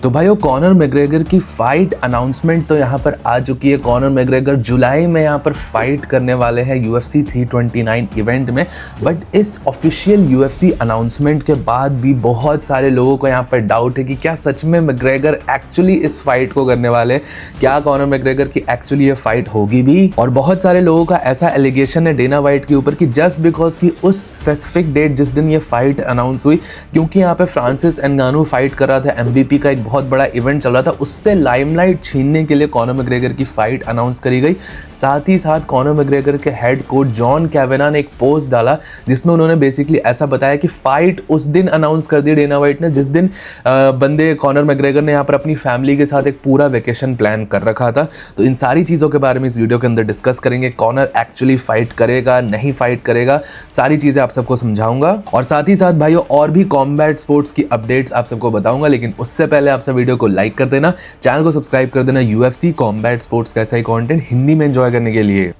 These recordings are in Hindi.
तो भाइयों कॉनर मैग्रेगर की फाइट अनाउंसमेंट तो यहाँ पर आ चुकी है। कॉनर मैग्रेगर जुलाई में यहाँ पर फाइट करने वाले हैं UFC 329 इवेंट में। बट इस ऑफिशियल UFC अनाउंसमेंट के बाद भी बहुत सारे लोगों को यहाँ पर डाउट है कि क्या सच में मैग्रेगर एक्चुअली इस फाइट को करने वाले हैं, क्या कॉनर मैग्रेगर की एक्चुअली ये फाइट होगी भी। और बहुत सारे लोगों का ऐसा एलिगेशन है डेना वाइट के ऊपर कि जस्ट बिकॉज की उस स्पेसिफिक डेट जिस दिन ये फाइट अनाउंस हुई, क्योंकि यहाँ पे फ्रांसिस एनगानू फाइट कर रहा था, MVP का एक बहुत बड़ा इवेंट चल रहा था, उससे लाइमलाइट छीनने के लिए कॉनर मैग्रेगर की फाइट अनाउंस करी गई। साथ ही साथ कॉनर मैग्रेगर के हेड कोच जॉन कैवेना ने एक पोस्ट डाला जिसमें उन्होंने बेसिकली ऐसा बताया कि फाइट उस दिन अनाउंस कर दी डेना वाइट ने जिस दिन बंदे कॉनर मैग्रेगर ने यहाँ पर अपनी फैमिली के साथ एक पूरा वेकेशन प्लान कर रखा था। तो इन सारी चीज़ों के बारे में इस वीडियो के अंदर डिस्कस करेंगे। कॉनर एक्चुअली फाइट करेगा, नहीं फाइट करेगा, सारी चीज़ें आप सबको समझाऊंगा। और साथ ही साथ भाइयों और भी कॉम्बैट स्पोर्ट्स की अपडेट्स आप सबको बताऊंगा, लेकिन उससे पहले आप सब वीडियो को लाइक कर देना, चैनल को सब्सक्राइब कर देना UFC कॉम्बैट स्पोर्ट्स का ऐसा ही कंटेंट हिंदी में एंजॉय करने के लिए।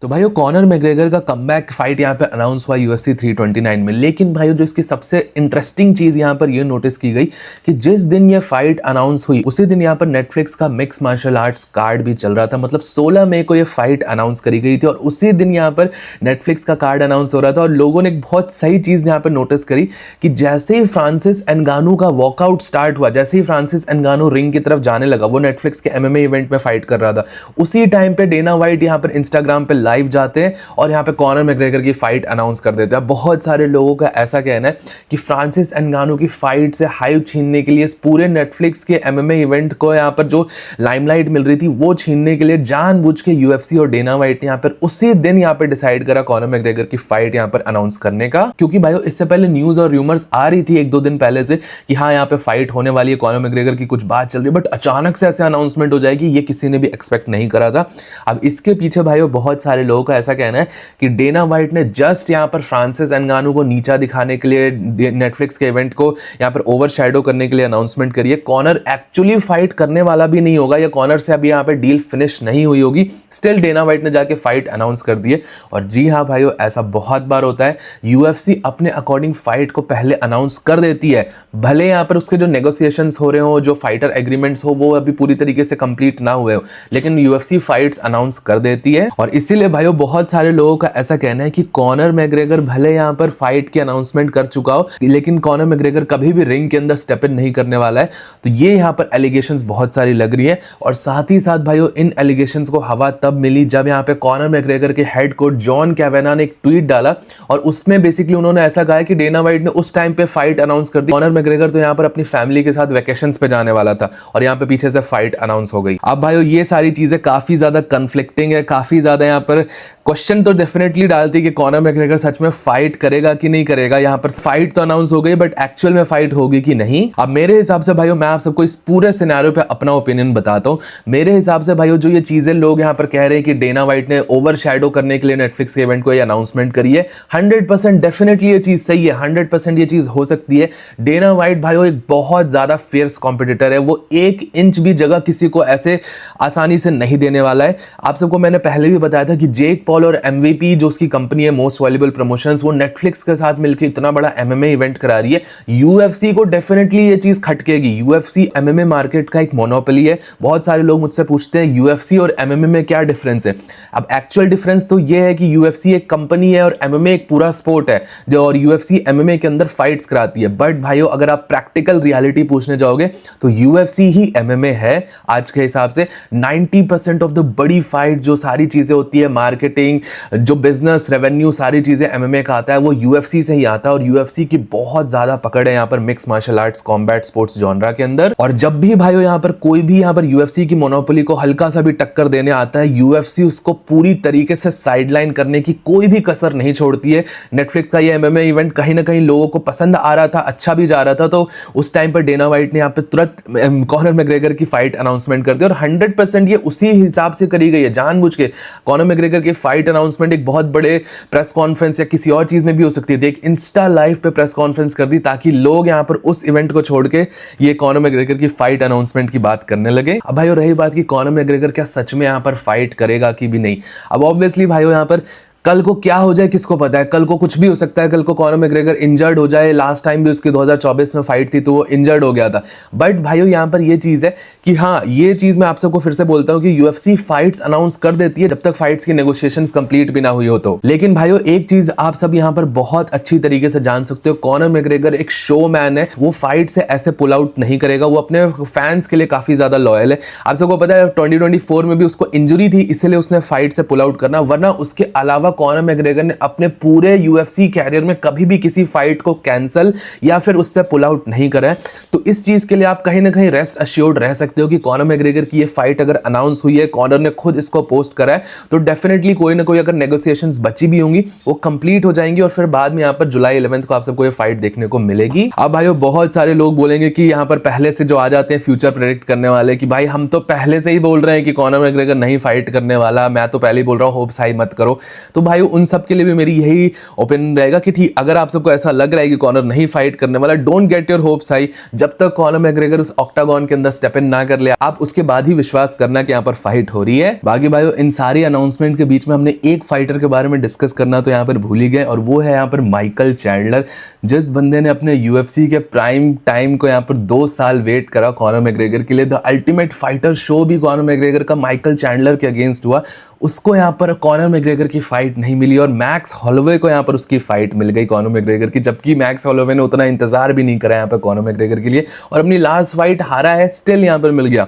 तो भाइयों कॉनर मैग्रेगर का कमबैक फाइट यहाँ पे अनाउंस हुआ UFC 329 में। लेकिन भाइयों जो इसकी सबसे इंटरेस्टिंग चीज़ यहाँ पर ये नोटिस की गई कि जिस दिन ये फाइट अनाउंस हुई उसी दिन यहाँ पर नेटफ्लिक्स का मिक्स मार्शल आर्ट्स कार्ड भी चल रहा था। मतलब 16 मई को ये फाइट अनाउंस करी गई थी और उसी दिन यहाँ पर नेटफ्लिक्स का कार्ड अनाउंस हो रहा था। और लोगों ने एक बहुत सही चीज़ यहाँ पर नोटिस करी कि जैसे ही फ्रांसिस एनगानू का वॉकआउट स्टार्ट हुआ, जैसे ही फ्रांसिस एनगानू रिंग की तरफ जाने लगा, वो नेटफ्लिक्स के MMA इवेंट में फाइट कर रहा था, उसी टाइम पे डेना वाइट यहाँ पर इंस्टाग्राम पे लाइव जाते हैं और यहाँ पे कॉनर मैग्रेगर की फाइट अनाउंस कर देते हैं। बहुत सारे लोगों का ऐसा कहना है कि फ्रांसिस एनगानू की फाइट से हाइप छीनने के लिए, इस पूरे नेटफ्लिक्स के MMA इवेंट को यहाँ पर जो लाइमलाइट मिल रही थी वो छीनने के लिए जानबूझ के UFC और डेना वाइट ने यहाँ पर उसी दिन यहाँ पर डिसाइड करा कॉनर मैग्रेगर की फाइट यहाँ पर अनाउंस करने का। क्योंकि भाइयों इससे पहले न्यूज और रूमर्स आ रही थी 1-2 दिन पहले से कि हाँ यहाँ पे फाइट होने वाली है, कॉनर मैग्रेगर की कुछ बात चल रही है, बट अचानक से ऐसे अनाउंसमेंट हो जाएगी ये किसी ने भी एक्सपेक्ट नहीं करा था। अब इसके पीछे भाइयों बहुत सारे लोगों का ऐसा कहना है कि डेना वाइट ने जस्ट यहाँ पर फ्रांसिस एनगानू को नीचा दिखाने के लिए, नेटफ्लिक्स के इवेंट को यहाँ पर ओवरशैडो करने के लिए अनाउंसमेंट करी है। कॉनर एक्चुअली फाइट करने वाला भी नहीं होगा या कॉनर से अभी यहाँ पर डील फिनिश नहीं हुई होगी, स्टिल डेना वाइट ने जाके फाइट अनाउंस कर दी है। और जी हाँ भाइयों ऐसा बहुत बार होता है, UFC अपने अकॉर्डिंग फाइट को पहले अनाउंस कर देती है, भले यहाँ पर उसके जो नेगोशिएशंस हो रहे हो, जो फाइटर एग्रीमेंट्स हो वो अभी पूरी तरीके से कंप्लीट ना हुए हो, लेकिन UFC फाइट्स अनाउंस कर देती है। और इसीलिए भाइयों बहुत सारे लोगों का ऐसा कहना है कि कॉनर मैग्रेगर भले यहाँ पर फाइट की अनाउंसमेंट कर चुका हो, लेकिन कॉनर मैग्रेगर कभी भी रिंग के अंदर स्टेप इन नहीं करने वाला है। तो ये यहाँ पर एलिगेशंस बहुत सारी लग रही है। और साथ ही साथ भाइयों इन एलिगेशंस को हवा तब मिली जब यहाँ पे कॉनर मैग्रेगर के हेड कोच जॉन कैवेना ने एक ट्वीट डाला और उसमें बेसिकली उन्होंने ऐसा कहा कि डेना वाइट ने उस टाइम पे फाइट अनाउंस कर दी। कॉनर मैग्रेगर तो यहाँ पर अपनी फैमिली के साथ वेकेशंस पे जाने वाला था और यहाँ पे पीछे से फाइट अनाउंस हो गई। अब भाइयों ये सारी चीजें काफी ज्यादा कन्फ्लिक्टिंग है, काफी ज्यादा यहाँ पर क्वेश्चन तो डेफिनेटली डालती है कि कॉनर मैग्रेगर सच में फाइट करेगा कि नहीं करेगा। यहाँ पर फाइट तो अनाउंस हो गई बट एक्चुअल में फाइट होगी कि नहीं। अब मेरे हिसाब से भाइयों मैं आप सबको इस पूरे सिनेरियो पे अपना ओपिनियन बताता हूँ। मेरे हिसाब से भाइयों जो ये चीजें लोग यहाँ पर कह रहे हैं कि डेना वाइट ने ओवरशैडो करने के लिए नेटफ्लिक्स के इवेंट को ये अनाउंसमेंट करी है, 100% डेफिनेटली ये चीज सही है, 100% ये चीज हो सकती है। डेना वाइट भाइयों एक बहुत ज्यादा फियर्स कॉम्पिटिटर है, वो 1 इंच भी जगह किसी को ऐसे आसानी से नहीं देने वाला है। आप सबको मैंने पहले भी बताया था कि जेक पॉल और MVP जो उसकी कंपनी है मोस्ट वैल्यूएबल प्रमोशंस, वो नेटफ्लिक्स के साथ मिलकर इतना बड़ा MMA इवेंट करा रही है। UFC को डेफिनेटली ये चीज खटकेगी। UFC MMA मार्केट का एक मोनोपोली है। बहुत सारे लोग मुझसे पूछते हैं UFC और MMA में क्या डिफरेंस है। अब एक्चुअल डिफरेंस तो ये है कि UFC एक कंपनी है और MMA एक पूरा स्पोर्ट है जो, और UFC MMA के अंदर फाइट्स कराती है। बट भाइयों अगर आप प्रैक्टिकल रियलिटी पूछने जाओगे तो UFC ही MMA है आज के हिसाब से। 90% ऑफ द बड़ी फाइट जो सारी चीजें होती है, मार्केटिंग, जो बिजनेस, रेवेन्यू, सारी चीजें MMA का आता है, वो UFC से ही आता है। और UFC की बहुत ज्यादा पकड़ है यहाँ पर mix martial arts combat sports genre के अंदर। और जब भी भाइयों यहाँ पर कोई भी यहाँ पर UFC की मोनोपोली को हल्का सा भी टक्कर देने आता है, UFC उसको पूरी तरीके से साइडलाइन करने की कोई भी कसर नहीं छोड़ती है। नेटफ्लिक्स का ये MMA इवेंट कहीं ना कहीं लोगों को पसंद आ रहा था, अच्छा भी जा रहा था, तो उस टाइम पर डेना वाइट ने यहाँ पे तुरंत कॉनर मैग्रेगर की फाइट अनाउंसमेंट कर दी। और 100% ये उसी हिसाब से करी गई है, जानबूझ के। कॉनर मैग्रेगर की फाइट अनाउंसमेंट एक बहुत बड़े प्रेस कॉन्फ्रेंस या किसी और चीज में भी हो सकती है, देख इंस्टा लाइव पे प्रेस कॉन्फ्रेंस कर दी ताकि लोग यहाँ पर उस इवेंट को छोड़ के ये कॉनर मैग्रेगर की फाइट अनाउंसमेंट की बात करने लगे। अब भाइयों रही बात कि कॉनर मैग्रेगर क्या सच में यहाँ पर फाइट करेगा कि भी नहीं। अब ऑब्वियसली भाइयों यहाँ पर कल को क्या हो जाए किसको पता है, कल को कुछ भी हो सकता है, कल को कॉनर मैग्रेगर इंजर्ड हो जाए। लास्ट टाइम भी उसकी 2024 में फाइट थी तो वो इंजर्ड हो गया था। बट भाइयों यहाँ पर ये चीज़ है कि हाँ, ये चीज़ मैं आप सबको फिर से बोलता हूँ कि यूएफसी फाइट्स अनाउंस कर देती है जब तक फाइट्स की नेगोशिएशंस कंप्लीट भी ना हुई हो तो। लेकिन भाइयों एक चीज़ आप सब यहाँ पर बहुत अच्छी तरीके से जान सकते हो, कॉनर मैग्रेगर एक शो मैन है, वो फाइट से ऐसे पुल आउट नहीं करेगा, वो अपने फैंस के लिए काफ़ी ज़्यादा लॉयल है। आप सबको पता है 2024 में भी उसको इंजरी थी, इसलिए उसने फाइट से पुल आउट करना, वरना उसके अलावा कॉनर मैग्रेगर ने अपने पूरे यूएफसी कैरियर में कभी भी किसी फाइट को कैंसिल या फिर उससे पुल आउट नहीं करा है। तो इस चीज़ के लिए आप कहीं ना कहीं रेस्ट अश्योर्ड रह सकते हो कि कॉनर मैग्रेगर की ये फाइट अगर अनाउंस हुई है, कॉनर ने खुद इसको पोस्ट करा है, तो डेफिनेटली कोई ना कोई अगर नेगोशिएशंस बची भी होंगी वो कंप्लीट हो जाएंगी और फिर बाद में यहाँ पर जुलाई 11 को आप सबको ये फाइट देखने को मिलेगी। अब भाइयों बहुत सारे लोग बोलेंगे कि यहाँ पर पहले से जो आ जाते हैं फ्यूचर प्रेडिक्ट करने वाले कि भाई हम तो पहले से ही बोल रहे हैं कि कॉनर मैग्रेगर नहीं फाइट करने वाला, मैं तो पहले ही बोल रहा हूँ, होप्स हाई मत करो। तो भाई उन सब के लिए भी मेरी यही ओपिनियन रहेगा कि ठीक, अगर आप सबको ऐसा लग रहा है कि कॉनर नहीं फाइट करने वाला, don't get your hopes high. जब तक कॉनर मैग्रेगर उस ऑक्टागन के अंदर स्टेप इन ना कर ले, आप उसके बाद ही विश्वास करना कि यहाँ पर फाइट हो रही है। बाकी भाइयों इन सारी अनाउंसमेंट के बीच में हमने एक फाइटर के बारे में डिस्कस करना तो यहाँ पर भूल ही गए, और वो है यहाँ पर माइकल चैंडलर। जिस बंदे ने अपने यूएफसी के प्राइम टाइम को यहाँ पर 2 साल वेट करा कॉनर मैग्रेगर के लिए, द अल्टीमेट फाइटर शो भी कॉनर मैग्रेगर का माइकल चैंडलर के अगेंस्ट हुआ, उसको यहाँ पर कॉनर मैग्रेगर की फाइट नहीं मिली, और मैक्स हॉलोवे को यहाँ पर उसकी फाइट मिल गई कॉनर मैग्रेगर की, जबकि मैक्स हॉलोवे ने उतना इंतजार भी नहीं करा यहाँ पर कॉनर मैग्रेगर के लिए और अपनी लास्ट फाइट हारा है, स्टिल यहाँ पर मिल गया।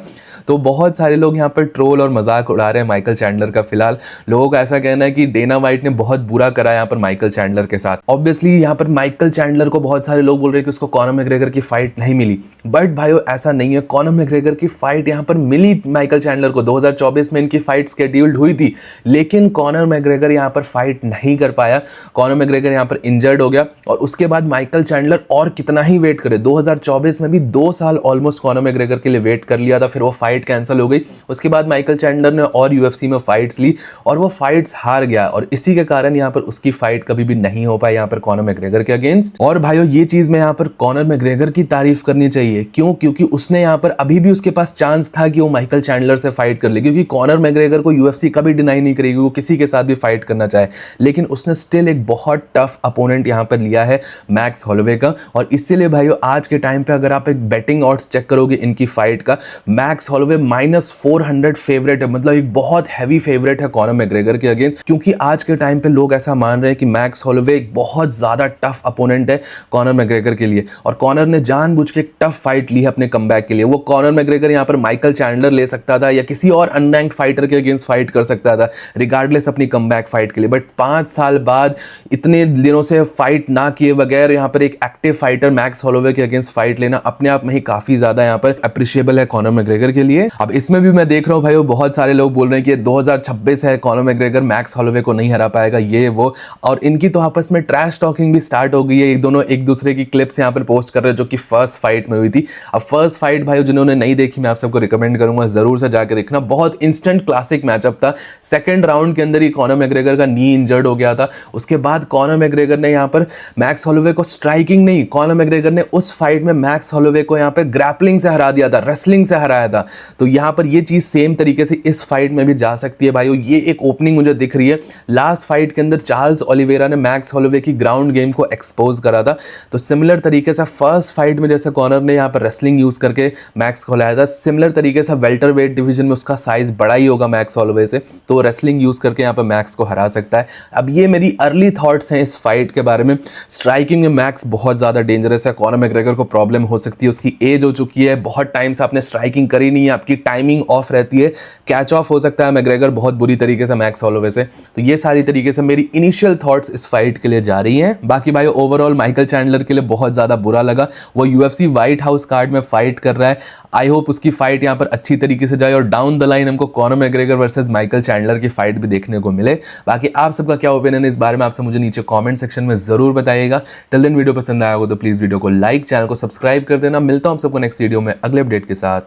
तो बहुत सारे लोग यहाँ पर ट्रोल और मजाक उड़ा रहे हैं माइकल चैंडलर का। फिलहाल लोगों का ऐसा कहना है कि डेना वाइट ने बहुत बुरा करा यहाँ पर माइकल चैंडलर के साथ। ऑब्वियसली यहाँ पर माइकल चैंडलर को बहुत सारे लोग बोल रहे हैं कि उसको कॉनर मैग्रेगर की फाइट नहीं मिली, बट भाइयों ऐसा नहीं है, कॉनर मैग्रेगर की फाइट यहाँ पर मिली माइकल चैंडलर को। 2024 में इनकी फाइट स्केड्यूल्ड हुई थी, लेकिन कॉनर मैग्रेगर यहाँ पर फाइट नहीं कर पाया। कॉनर मैग्रेगर यहाँ पर इंजर्ड हो गया और उसके बाद माइकल चैंडलर और कितना ही वेट करे, 2024 में भी 2 साल ऑलमोस्ट कॉनर मैग्रेगर के लिए वेट कर लिया था, फिर वो फाइट कैंसिल हो गई। उसके बाद माइकल चैंडलर ने और यूएफसी में फाइट्स ली और वो फाइट्स हार गया, और इसी के कारण यहाँ पर उसकी फाइट कभी भी नहीं हो पाई यहाँ पर कॉनर मैग्रेगर के अगेंस्ट। और भाइयों ये चीज में यहाँ पर कॉनर मैग्रेगर की तारीफ करनी चाहिए, क्यों? क्योंकि उसने यहाँ पर अभी भी उसके पास चांस था कि वो माइकल चैंडलर से फाइट कर ले, क्योंकि कॉनर मैग्रेगर को यूएफसी कभी डिनाई नहीं करेगी, वो किसी के साथ भी फाइट करना चाहे, लेकिन उसने स्टिल एक बहुत टफ अपोनेंट यहाँ पर लिया है मैक्स हॉलोवे का। और इसीलिए भाइयों आज के टाइम पे अगर आप एक बेटिंग ऑड्स चेक करोगे इनकी फाइट का, मैक्स हॉलोवे -400 फेवरेट है, मतलब एक बहुत हैवी फेवरेट है कॉनर मैग्रेगर के अगेंस्ट, क्योंकि आज के टाइम पे लोग ऐसा मान रहे हैं कि मैक्स हॉलोवे एक बहुत ज्यादा टफ अपोनेंट है कॉनर मैग्रेगर के लिए, और कॉनर ने जानबूझ के एक टफ फाइट ली है अपने कमबैक के लिए। वो कॉनर मैग्रेगर यहाँ पर माइकल चैंडलर ले सकता था या किसी और अनरैंक्ड फाइटर के अगेंस्ट फाइट कर सकता था रिगार्डलेस अपनी कमबैक फाइट के लिए, बट 5 साल बाद इतने दिनों से फाइट ना किए बगैर यहाँ पर एक एक्टिव फाइटर मैक्स हॉलोवे के अगेंस्ट फाइट लेना अपने आप में ही काफी ज्यादा यहाँ पर अप्रिशिएबल है कॉनर मैग्रेगर के लिए। अब इसमें भी मैं देख रहा हूँ भाई बहुत सारे लोग बोल रहे हैं कि 2026 है, कॉनर मैग्रेगर मैक्स हॉलोवे को नहीं हरा पाएगा, ये वो, और इनकी तो आपस में ट्रैश टॉकिंग भी स्टार्ट हो गई है। दोनों एक दूसरे की क्लिप्स यहाँ पर पोस्ट कर रहे हैं जो कि फर्स्ट फाइट में हुई थी। अब फर्स्ट फाइट भाई जिन्होंने नहीं देखी मैं आप सबको रिकमेंड करूंगा जरूर से जाकर देखना, बहुत इंस्टेंट क्लासिक मैचअप था। सेकंड राउंड के अंदर ही कॉनर मैग्रेगर का नी इंजर्ड हो गया था, उसके बाद कॉनर मैग्रेगर ने यहाँ पर मैक्स हॉलोवे को स्ट्राइकिंग नहीं, कॉनर मैग्रेगर ने उस फाइट में मैक्स हॉलोवे को यहाँ पे ग्रैपलिंग से हरा दिया था, रेसलिंग से हराया था। तो यहाँ पर ये चीज सेम तरीके से इस फाइट में भी जा सकती है भाइयों। ये एक ओपनिंग मुझे दिख रही है। लास्ट फाइट के अंदर चार्ल्स ओलिवेरा ने मैक्स हॉलोवे की ग्राउंड गेम को एक्सपोज करा था, तो सिमिलर तरीके से फर्स्ट फाइट में जैसे कॉनर ने यहाँ पर रेसलिंग यूज करके मैक्स को लाया था, सिमिलर तरीके से वेल्टर वेट डिवीजन में उसका साइज बड़ा ही होगा मैक्स हॉलोवे से, तो रेसलिंग यूज करके यहाँ पर मैक्स को हरा सकता है। अब ये मेरी अर्ली थॉट्स हैं इस फाइट के बारे में। स्ट्राइकिंग में मैक्स बहुत ज्यादा डेंजरस है, कॉनर मैग्रेगर को प्रॉब्लम हो सकती है, उसकी एज हो चुकी है, बहुत टाइम से आपने स्ट्राइकिंग करी नहीं है, आपकी टाइमिंग ऑफ रहती है, कैच ऑफ हो सकता है मैग्रेगर बहुत बुरी तरीके से मैक्स हॉलोवे से। तो ये सारी तरीके से मेरी इनिशियल थॉट्स इस फाइट के लिए जा रही हैं। बाकी भाई ओवरऑल माइकल चैंडलर के लिए बहुत ज्यादा बुरा लगा, वो यूएफसी व्हाइट हाउस कार्ड में फाइट कर रहा है। आई होप उसकी फाइट यहाँ पर अच्छी तरीके से जाए और डाउन द लाइन हमको Conor McGregor versus Michael Chandler की फाइट भी देखने को मिले। बाकी आप सबका क्या ओपिनियन है इस बारे में, आपसे मुझे नीचे कमेंट सेक्शन में जरूर बताइएगा। टिल देन वीडियो पसंद आया हो तो प्लीज वीडियो को लाइक, चैनल को सब्सक्राइब कर देना। मिलता हूं आप सबको नेक्स्ट वीडियो में अगले अपडेट के साथ।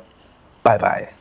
Bye bye.